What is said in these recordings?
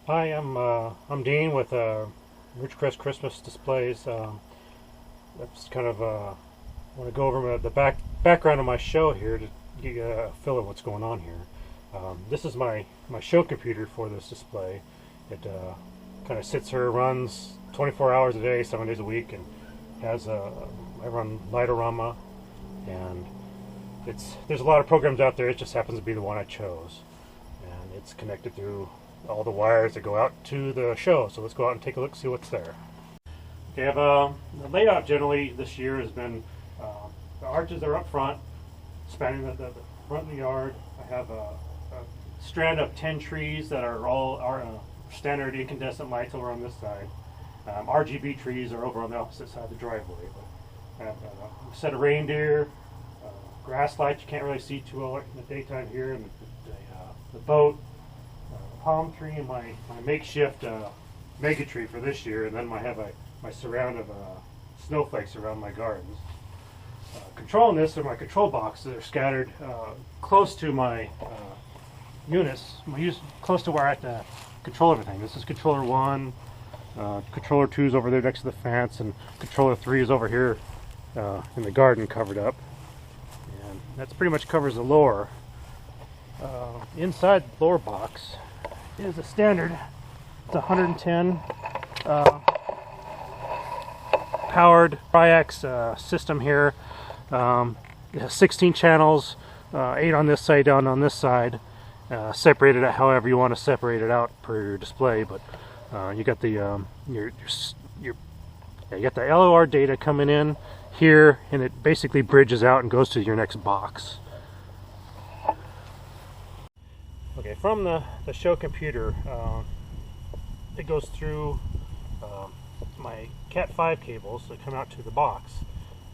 Hi, I'm Dean with Ridgecrest Christmas Displays. That's kind of want to go over the background of my show here to get you a feel of what's going on here. This is my show computer for this display. It kind of sits here, runs 24 hours a day, 7 days a week, and has I run Light-O-Rama, and there's a lot of programs out there. It just happens to be the one I chose, and it's connected through all the wires that go out to the show. So let's go out and take a look, see what's there. Okay, the layout generally this year has been the arches are up front, spanning the front of the yard. I have a strand of 10 trees that are all standard incandescent lights over on this side. RGB trees are over on the opposite side of the driveway. But I have a set of reindeer, grass lights you can't really see too well in the daytime here, and the boat, palm tree, and my makeshift mega tree for this year, and then I have my surround of snowflakes around my gardens. Controlling this are my control boxes that are scattered close to my units. Close to where I have to control everything. This is controller 1, controller 2 is over there next to the fence, and controller 3 is over here in the garden covered up. And that's pretty much covers the lower. Inside the lower box is a standard. It's 110 powered Triax system here. It has 16 channels, 8 on this side, down on this side. Separated out however you want to separate it out per your display, but you got the you got the LOR data coming in here, and it basically bridges out and goes to your next box. Okay, from the show computer, it goes through my Cat 5 cables that come out to the box.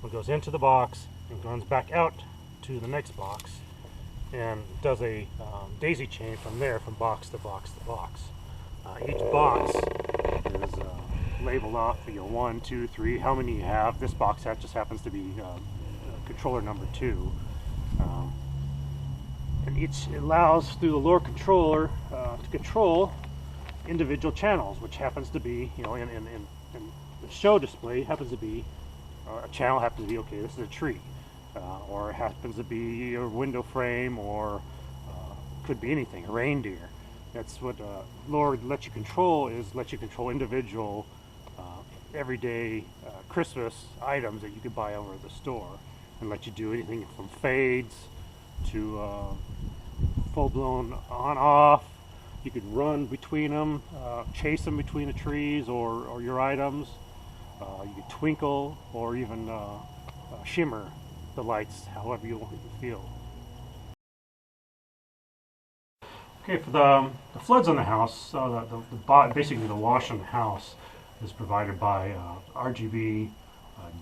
It goes into the box and runs back out to the next box, and does a daisy chain from there, from box to box to box. Each box is labeled off, 1, 2, 3, how many you have. This box just happens to be controller number 2. And each allows through the lower controller to control individual channels, which happens to be, in the show display, happens to be a channel happens to be, okay, this is a tree, or it happens to be a window frame, or could be anything, a reindeer. That's what lower lets you control, lets you control individual everyday Christmas items that you could buy over at the store, and let you do anything from fades to full-blown on-off. You could run between them, chase them between the trees or your items. You could twinkle or even shimmer the lights however you feel. Okay, for the floods on the house, basically the wash on the house is provided by RGB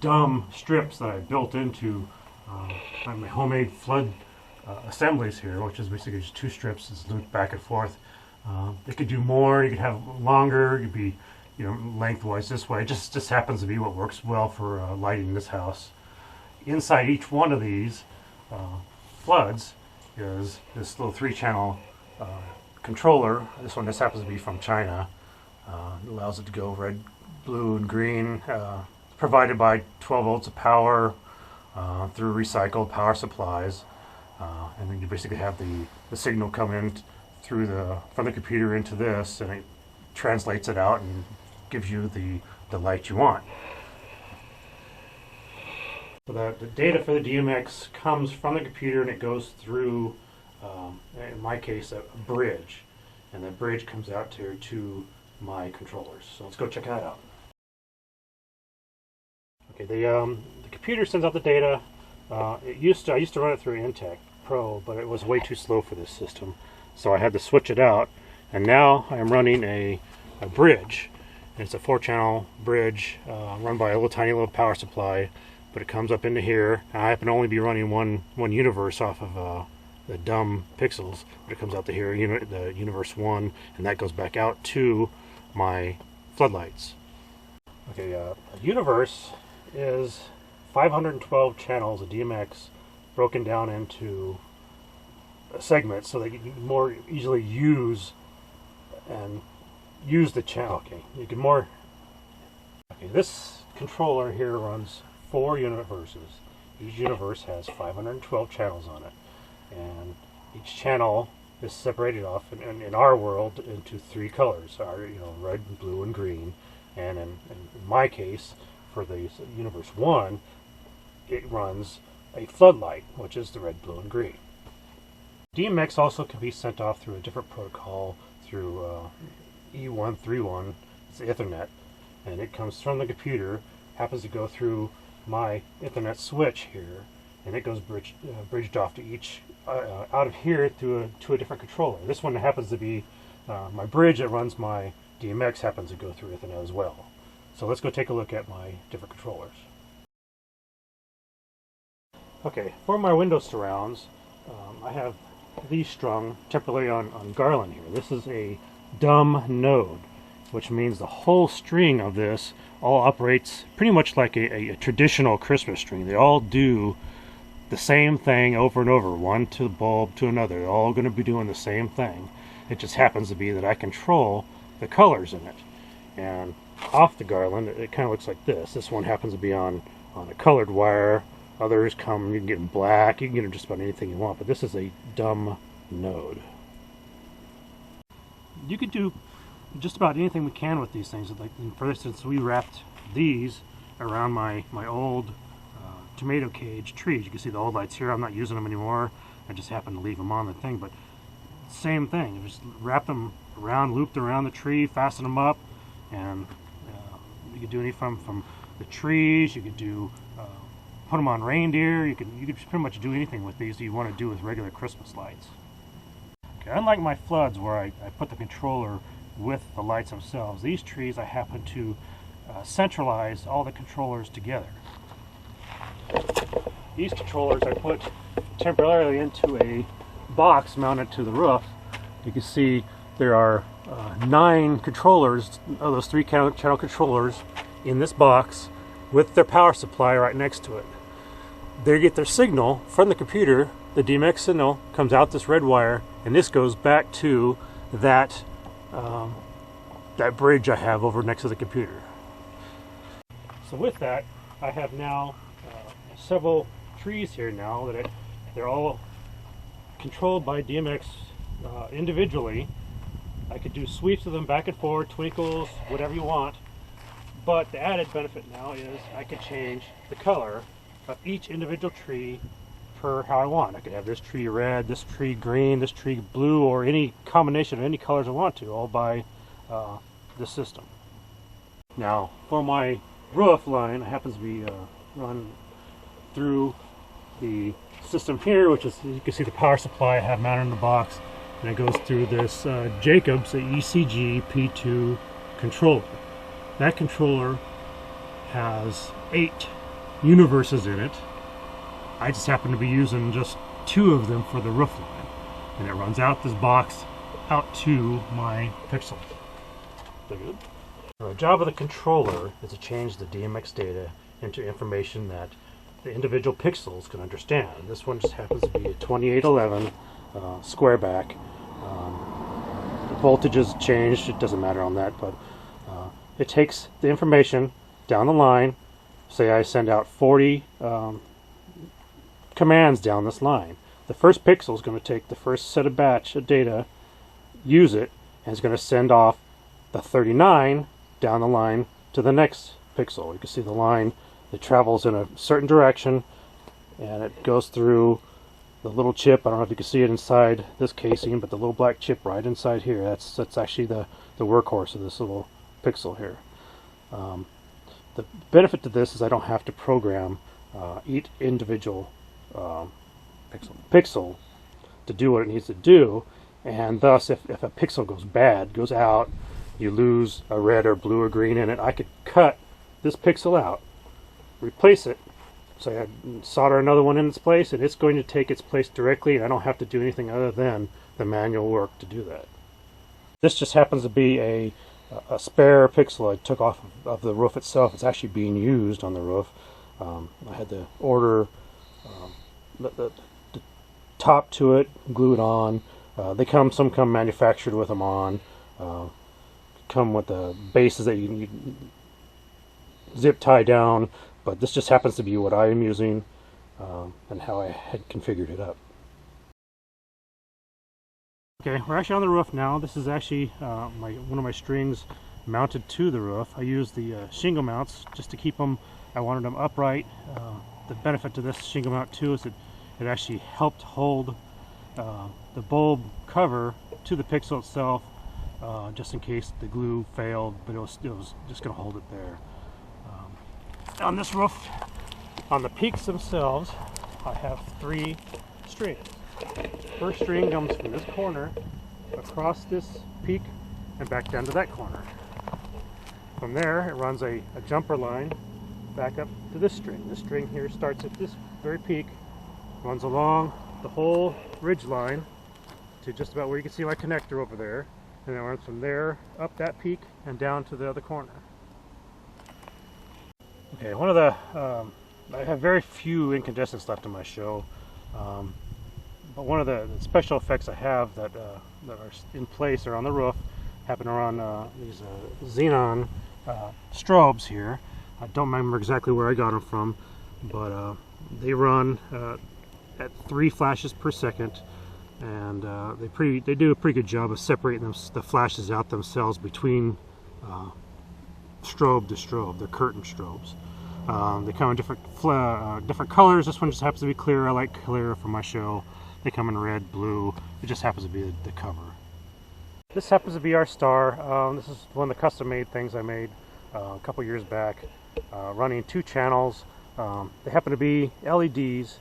dumb strips that I built into my homemade flood assemblies here, which is basically just 2 strips that's looped back and forth. It could do more, you could have longer, you could be lengthwise this way. It just happens to be what works well for lighting this house. Inside each one of these floods is this little 3-channel controller. This happens to be from China. It allows it to go red, blue, and green. Provided by 12 volts of power through recycled power supplies. And then you basically have the signal come in from the computer into this, and it translates it out and gives you the light you want. So the data for the DMX comes from the computer, and it goes through, in my case, a bridge, and the bridge comes out to my controllers. So let's go check that out. Okay, the computer sends out the data. I used to run it through Intech Pro, but it was way too slow for this system, so I had to switch it out. And now I am running a bridge. It's a 4-channel bridge run by a tiny little power supply, but it comes up into here. And I happen to only be running one universe off of the dumb pixels, but it comes out to here, the universe 1, and that goes back out to my floodlights. Okay, a universe is 512 channels of DMX broken down into segments so that you can more easily use and use the channel. Okay, you can more. Okay, this controller here runs 4 universes. Each universe has 512 channels on it, and each channel is separated off in our world into 3 colors: red, blue, and green. And in my case, for the universe 1, it runs a floodlight, which is the red, blue, and green. DMX also can be sent off through a different protocol, through E131. It's Ethernet, and it comes from the computer, happens to go through my Ethernet switch here, and it goes bridged off to each out of here to a different controller. This one happens to be my bridge that runs my DMX happens to go through Ethernet as well. So let's go take a look at my different controllers. Okay, for my window surrounds, I have these strung temporarily on garland here. This is a dumb node, which means the whole string of this all operates pretty much like a traditional Christmas string. They all do the same thing over and over, one to the bulb to another. They're all going to be doing the same thing. It just happens to be that I control the colors in it. And off the garland, it kind of looks like this. This one happens to be on a colored wire. Others come, you can get them black, you can get them just about anything you want, but this is a dumb node. You could do just about anything we can with these things. Like, for instance, we wrapped these around my old tomato cage trees. You can see the old lights here. I'm not using them anymore. I just happened to leave them on the thing, but same thing. You just wrap them around, looped around the tree, fasten them up, and you could do anything from the trees. You could do put them on reindeer. You could pretty much do anything with these that you want to do with regular Christmas lights. Okay, unlike my floods where I put the controller with the lights themselves, these trees I happen to centralize all the controllers together. These controllers I put temporarily into a box mounted to the roof. You can see there are 9 controllers of those 3 channel controllers in this box with their power supply right next to it. They get their signal from the computer. The DMX signal comes out this red wire, and this goes back to that that bridge I have over next to the computer. So with that, I have now several trees here now that they're all controlled by DMX individually. I could do sweeps of them back and forth, twinkles, whatever you want. But the added benefit now is I can change the color of each individual tree per how I want. I could have this tree red, this tree green, this tree blue, or any combination of any colors I want to, all by this system. Now, for my roof line, it happens to be run through the system here, which is, you can see the power supply I have mounted in the box, and it goes through this Jacobs ECG P2 controller. That controller has 8 universes in it. I just happen to be using just 2 of them for the roof line, and it runs out this box out to my pixel. Good. The job of the controller is to change the DMX data into information that the individual pixels can understand. This one just happens to be a 2811 square back. The voltage is changed, it doesn't matter on that, but it takes the information down the line. Say I send out 40 commands down this line. The first pixel is going to take the first set of batch of data, use it, and it's going to send off the 39 down the line to the next pixel. You can see the line, it travels in a certain direction, and it goes through the little chip. I don't know if you can see it inside this casing, but the little black chip right inside here, that's actually the workhorse of this little pixel here. The benefit to this is I don't have to program each individual pixel to do what it needs to do, and thus if a pixel goes bad, goes out, you lose a red or blue or green in it, I could cut this pixel out, replace it, so I solder another one in its place, and it's going to take its place directly, and I don't have to do anything other than the manual work to do that. This just happens to be a spare pixel I took off of the roof itself. It's actually being used on the roof. I had to order the top to it, glue it on. Some come manufactured with them on. come with the bases that you zip tie down, but this just happens to be what I am using and how I had configured it up. Okay, we're actually on the roof now. This is actually one of my strings mounted to the roof. I use the shingle mounts just to keep them. I wanted them upright. The benefit to this shingle mount too is it actually helped hold the bulb cover to the pixel itself, just in case the glue failed, but it was just going to hold it there. On this roof, on the peaks themselves, I have 3 strings. First string comes from this corner across this peak and back down to that corner. From there, it runs a jumper line back up to this string. This string here starts at this very peak, runs along the whole ridge line to just about where you can see my connector over there, and then it runs from there up that peak and down to the other corner. Okay, one of the I have very few incandescents left in my show, but one of the special effects I have that are in place or on the roof happen around these xenon strobes here. I don't remember exactly where I got them from, but they run at 3 flashes per second, and they do a pretty good job of separating the flashes out themselves between strobe to strobe. They're curtain strobes. They come in different colors. This one just happens to be clear. I like clear for my show. They come in red, blue. It just happens to be the cover. This happens to be our star. This is one of the custom-made things I made a couple years back, running 2 channels. They happen to be LEDs.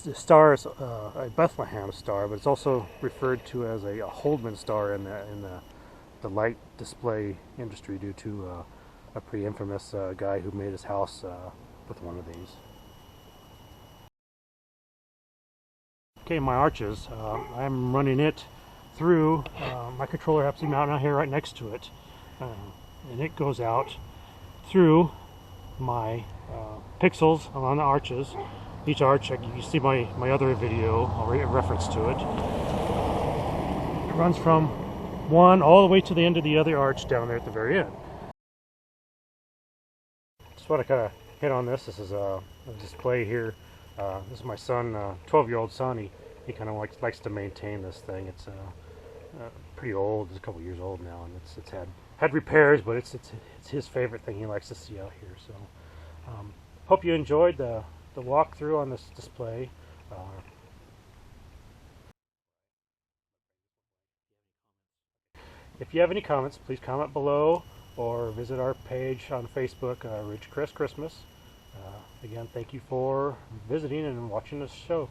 The star is a Bethlehem star, but it's also referred to as a Holdman star in the light display industry due to a pretty infamous guy who made his house with one of these. Okay, my arches, I'm running it through, my controller happens to be mounted out here right next to it, and it goes out through my pixels along the arches. Each arch, you can see my other video, I'll reference to it. It runs from one all the way to the end of the other arch down there at the very end. Just want to kind of hit on this. This is a display here. This is my son, 12-year-old son. He kind of likes to maintain this thing. It's pretty old. It's a couple years old now, and it's had repairs, but it's his favorite thing he likes to see out here. So hope you enjoyed the walkthrough on this display. If you have any comments, please comment below or visit our page on Facebook, Ridge Crest Christmas. Again, thank you for visiting and watching this show.